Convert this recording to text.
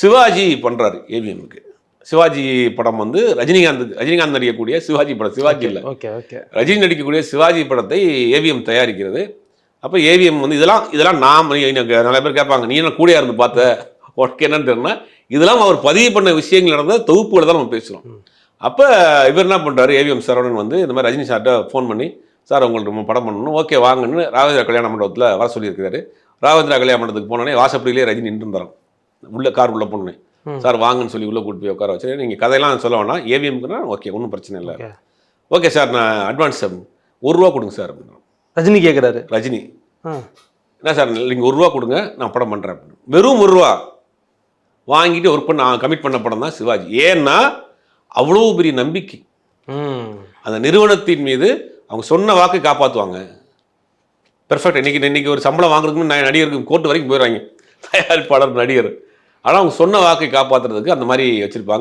சிவாஜி பண்ணுறாரு ஏவிஎம்க்கு. சிவாஜி படம் வந்து ரஜினிகாந்த் நடிக்கக்கூடிய சிவாஜி படம். சிவாஜி இல்லை, ரஜினி நடிக்கக்கூடிய சிவாஜி படத்தை ஏவிஎம் தயாரிக்கிறது. அப்போ ஏவிஎம் வந்து இதெல்லாம் நான் நிறைய பேர் கேட்பாங்க, நீ என்ன கூடயா இருந்து பார்த்த உனக்கு என்னன்னு தெரியல, இதெல்லாம் அவர் பதிவு பண்ண விஷயங்கள் நடந்த தொகுப்புகளை தான் நம்ம பேசுகிறோம். அப்போ இவர் என்ன பண்ணுறாரு, ஏவிஎம் சரவணன் வந்து இந்த மாதிரி ரஜினி சார்கிட்ட ஃபோன் பண்ணி, சார் உங்களுக்கு நம்ம படம் பண்ணணும், ஓகே வாங்கன்னு ராகவேந்திரா கல்யாண மண்டபத்தில் வர சொல்லியிருக்காரு. ராகவேந்திரா கல்யாண மண்டபத்துக்கு போனோடனே வாசப்படியிலே ரஜினி நின்று இருந்தாராம். உள்ளே கார் உள்ளே போனேன், சார் வாங்கன்னு சொல்லி உள்ளே கூட்டு போய் உட்கார வச்சு, நீங்கள் கதையெல்லாம் சொல்ல வேணாம், ஏவிஎம்க்குன்னா ஓகே ஒன்றும் பிரச்சனை இல்லை, ஓகே சார் நான் அட்வான்ஸ் ₹1 கொடுங்க சார் அப்படின்னு ரஜினி கேட்குறாரு. ரஜினி என்ன சார் நீங்கள் ₹1 கொடுங்க நான் படம் பண்ணுறேன் அப்படின்னு. வெறும் ₹1 வாங்கிட்டு ஒர்க் பண்ண கமிட் பண்ண படம் தான் சிவாஜி. ஏன்னா அவ்வளோ பெரிய நம்பிக்கை அந்த நிறுவனத்தின் மீது. அவங்க சொன்ன வாக்கை காப்பாற்றுவாங்க. பெர்ஃபெக்ட். இன்னைக்கு ஒரு சம்பளம் வாங்குறதுக்கு நடிகருக்கு கோர்ட்டு வரைக்கும் போயிடுவாங்க, தயாரிப்பாளர் நடிகர். ஆனால் அவங்க சொன்ன வாக்கை காப்பாற்றுறதுக்கு அந்த மாதிரி வச்சுருப்பாங்க.